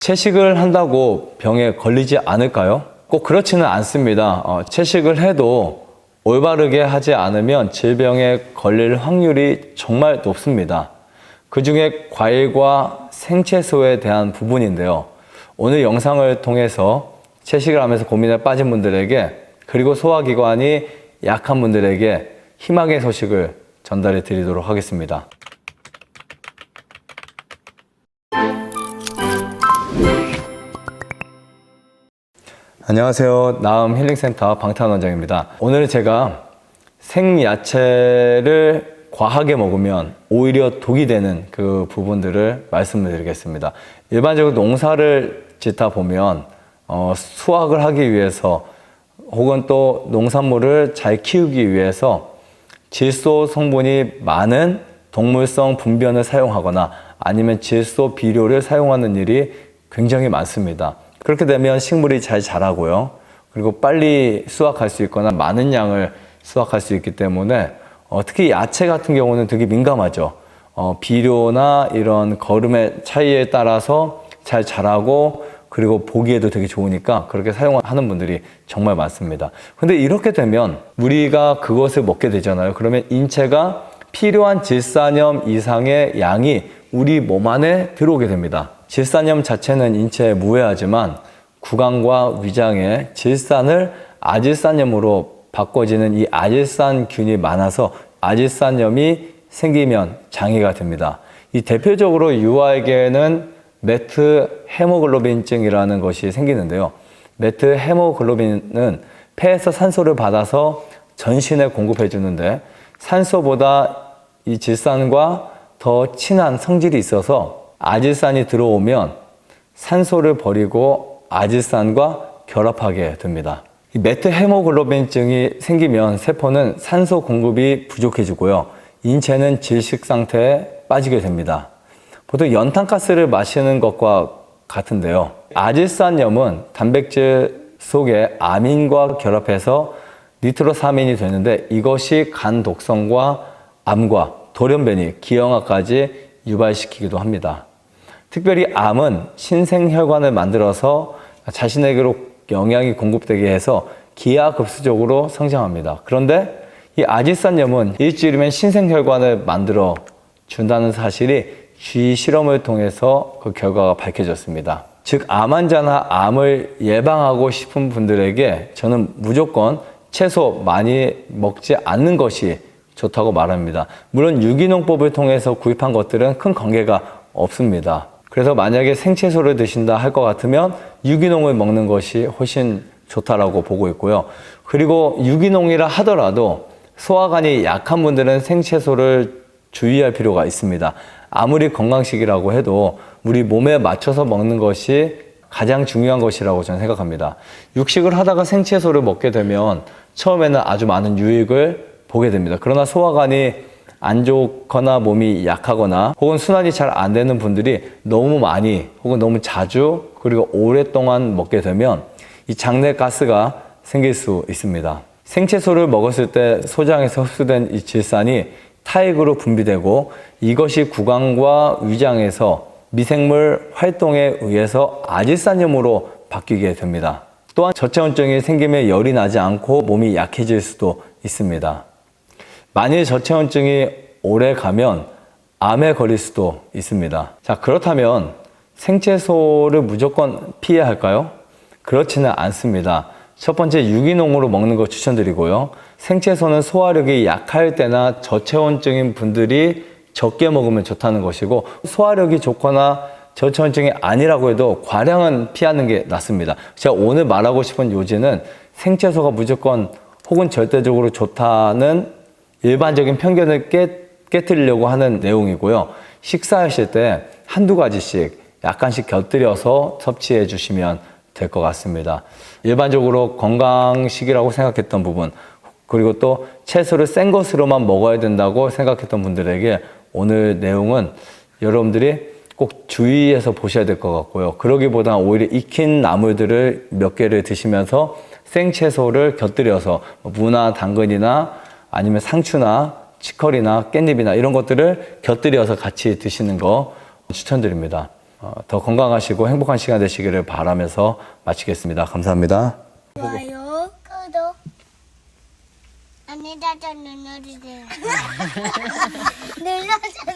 채식을 한다고 병에 걸리지 않을까요? 꼭 그렇지는 않습니다. 채식을 해도 올바르게 하지 않으면 질병에 걸릴 확률이 정말 높습니다. 그 중에 과일과 생채소에 대한 부분인데요. 오늘 영상을 통해서 채식을 하면서 고민에 빠진 분들에게, 그리고 소화기관이 약한 분들에게 희망의 소식을 전달해 드리도록 하겠습니다. 안녕하세요. 나음 힐링센터 방탄 원장입니다. 오늘 제가 생야채를 과하게 먹으면 오히려 독이 되는 그 부분들을 말씀을 드리겠습니다. 일반적으로 농사를 짓다 보면 수확을 하기 위해서 혹은 또 농산물을 잘 키우기 위해서 질소 성분이 많은 동물성 분변을 사용하거나 아니면 질소 비료를 사용하는 일이 굉장히 많습니다. 그렇게 되면 식물이 잘 자라고요. 그리고 빨리 수확할 수 있거나 많은 양을 수확할 수 있기 때문에 특히 야채 같은 경우는 되게 민감하죠. 비료나 이런 거름의 차이에 따라서 잘 자라고 그리고 보기에도 되게 좋으니까 그렇게 사용하는 분들이 정말 많습니다. 근데 이렇게 되면 우리가 그것을 먹게 되잖아요. 그러면 인체가 필요한 질산염 이상의 양이 우리 몸 안에 들어오게 됩니다. 질산염 자체는 인체에 무해하지만 구강과 위장에 질산을 아질산염으로 바꿔지는 이 아질산균이 많아서 아질산염이 생기면 장애가 됩니다. 이 대표적으로 유아에게는 메트 헤모글로빈증이라는 것이 생기는데요. 메트 헤모글로빈은 폐에서 산소를 받아서 전신에 공급해 주는데 산소보다 이 질산과 더 친한 성질이 있어서 아질산이 들어오면 산소를 버리고 아질산과 결합하게 됩니다. 이 메트 헤모글로빈증이 생기면 세포는 산소 공급이 부족해지고요. 인체는 질식 상태에 빠지게 됩니다. 보통 연탄가스를 마시는 것과 같은데요. 아질산염은 단백질 속에 아민과 결합해서 니트로사민이 되는데 이것이 간 독성과 암과 돌연변이, 기형아까지 유발시키기도 합니다. 특별히 암은 신생혈관을 만들어서 자신에게로 영양이 공급되게 해서 기하급수적으로 성장합니다. 그런데 이 아질산염은 일주일이면 신생혈관을 만들어 준다는 사실이 쥐 실험을 통해서 그 결과가 밝혀졌습니다. 즉, 암 환자나 암을 예방하고 싶은 분들에게 저는 무조건 채소 많이 먹지 않는 것이 좋다고 말합니다. 물론 유기농법을 통해서 구입한 것들은 큰 관계가 없습니다. 그래서 만약에 생채소를 드신다 할 것 같으면 유기농을 먹는 것이 훨씬 좋다라고 보고 있고요. 그리고 유기농이라 하더라도 소화관이 약한 분들은 생채소를 주의할 필요가 있습니다. 아무리 건강식이라고 해도 우리 몸에 맞춰서 먹는 것이 가장 중요한 것이라고 저는 생각합니다. 육식을 하다가 생채소를 먹게 되면 처음에는 아주 많은 유익을 보게 됩니다. 그러나 소화관이 안 좋거나 몸이 약하거나 혹은 순환이 잘 안 되는 분들이 너무 많이 혹은 너무 자주 그리고 오랫동안 먹게 되면 이 장내 가스가 생길 수 있습니다. 생채소를 먹었을 때 소장에서 흡수된 이 질산이 타액으로 분비되고 이것이 구강과 위장에서 미생물 활동에 의해서 아질산염으로 바뀌게 됩니다. 또한 저체온증이 생기면 열이 나지 않고 몸이 약해질 수도 있습니다. 만일 저체온증이 오래 가면 암에 걸릴 수도 있습니다. 자, 그렇다면 생채소를 무조건 피해야 할까요? 그렇지는 않습니다. 첫 번째, 유기농으로 먹는 거 추천드리고요. 생채소는 소화력이 약할 때나 저체온증인 분들이 적게 먹으면 좋다는 것이고, 소화력이 좋거나 저체온증이 아니라고 해도 과량은 피하는 게 낫습니다. 제가 오늘 말하고 싶은 요지는 생채소가 무조건 혹은 절대적으로 좋다는 일반적인 편견을 깨뜨리려고 하는 내용이고요. 식사하실 때 한두 가지씩 약간씩 곁들여서 섭취해 주시면 될 것 같습니다. 일반적으로 건강식이라고 생각했던 부분, 그리고 또 채소를 생 것으로만 먹어야 된다고 생각했던 분들에게 오늘 내용은 여러분들이 꼭 주의해서 보셔야 될 것 같고요. 그러기보다 오히려 익힌 나물들을 몇 개를 드시면서 생채소를 곁들여서 무나 당근이나 아니면 상추나 치커리나 깻잎이나 이런 것들을 곁들여서 같이 드시는 거 추천드립니다. 더 건강하시고 행복한 시간 되시기를 바라면서 마치겠습니다. 감사합니다. 좋아요, 구독, 안내자전 눌러주세요. 눌러주세요.